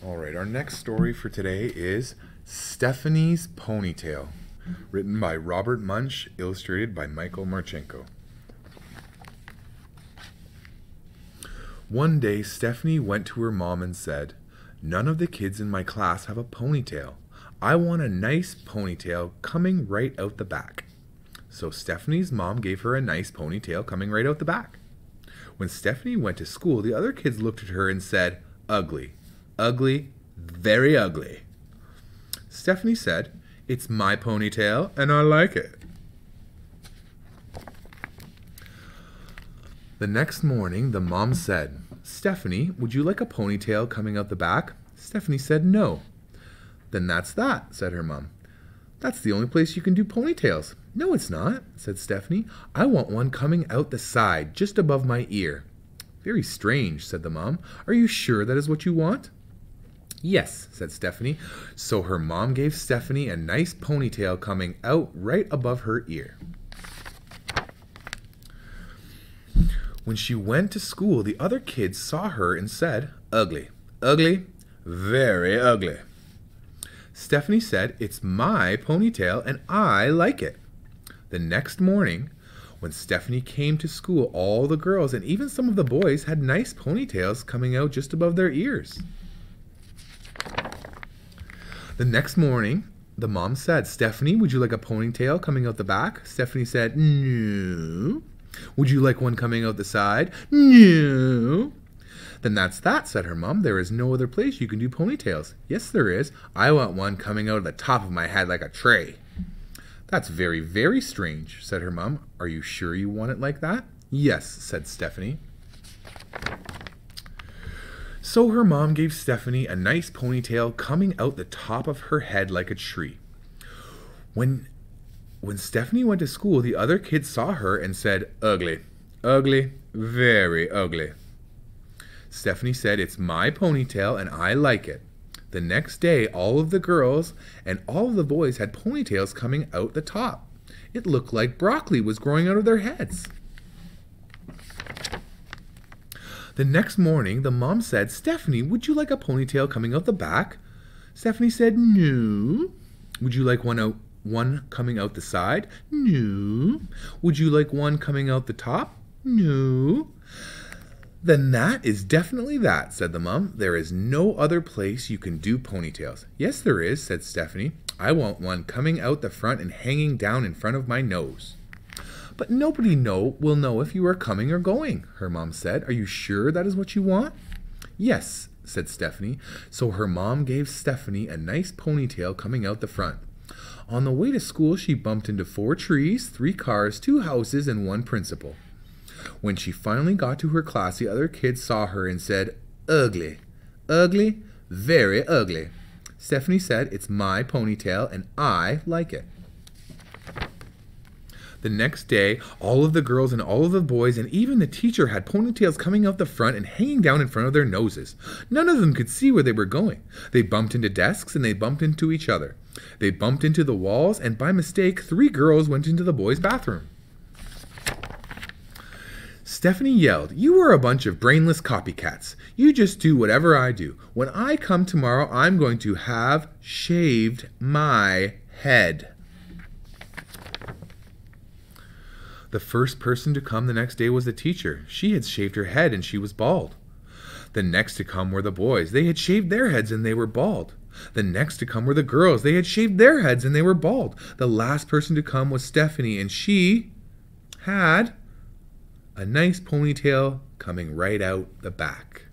All right, our next story for today is Stephanie's Ponytail, written by Robert Munsch, illustrated by Michael Marchenko. One day, Stephanie went to her mom and said, "None of the kids in my class have a ponytail. I want a nice ponytail coming right out the back." So Stephanie's mom gave her a nice ponytail coming right out the back. When Stephanie went to school, the other kids looked at her and said, "Ugly. Ugly, very ugly." Stephanie said, "It's my ponytail and I like it." The next morning, the mom said, "Stephanie, would you like a ponytail coming out the back?" Stephanie said no. "Then that's that," said her mom. "That's the only place you can do ponytails." "No, it's not," said Stephanie. "I want one coming out the side, just above my ear." "Very strange," said the mom. "Are you sure that is what you want?" "Yes," said Stephanie. So her mom gave Stephanie a nice ponytail coming out right above her ear. When she went to school, the other kids saw her and said, "Ugly, ugly, very ugly." Stephanie said, "It's my ponytail and I like it." The next morning, when Stephanie came to school, all the girls and even some of the boys had nice ponytails coming out just above their ears. The next morning, the mom said, "Stephanie, would you like a ponytail coming out the back?" Stephanie said, "No." "Would you like one coming out the side?" "No." "Then that's that," said her mom. "There is no other place you can do ponytails." "Yes, there is. I want one coming out of the top of my head like a tray." "That's very, very strange," said her mom. "Are you sure you want it like that?" "Yes," said Stephanie. So her mom gave Stephanie a nice ponytail coming out the top of her head like a tree. When Stephanie went to school, the other kids saw her and said, "Ugly, ugly, very ugly." Stephanie said, "It's my ponytail and I like it." The next day, all of the girls and all of the boys had ponytails coming out the top. It looked like broccoli was growing out of their heads. The next morning, the mom said, "Stephanie, would you like a ponytail coming out the back?" Stephanie said, "No." "Would you like one coming out the side?" "No." "Would you like one coming out the top?" "No." "Then that is definitely that," said the mom. "There is no other place you can do ponytails." "Yes, there is," said Stephanie. "I want one coming out the front and hanging down in front of my nose." "But nobody will know if you are coming or going," her mom said. "Are you sure that is what you want?" "Yes," said Stephanie. So her mom gave Stephanie a nice ponytail coming out the front. On the way to school, she bumped into 4 trees, 3 cars, 2 houses, and 1 principal. When she finally got to her class, the other kids saw her and said, "Ugly, ugly, very ugly." Stephanie said, "It's my ponytail and I like it." The next day, all of the girls and all of the boys and even the teacher had ponytails coming out the front and hanging down in front of their noses. None of them could see where they were going. They bumped into desks and they bumped into each other. They bumped into the walls, and by mistake, 3 girls went into the boys' bathroom. Stephanie yelled, "You are a bunch of brainless copycats. You just do whatever I do. When I come tomorrow, I'm going to have shaved my head." The first person to come the next day was the teacher. She had shaved her head and she was bald. The next to come were the boys. They had shaved their heads and they were bald. The next to come were the girls. They had shaved their heads and they were bald. The last person to come was Stephanie, and she had a nice ponytail coming right out the back.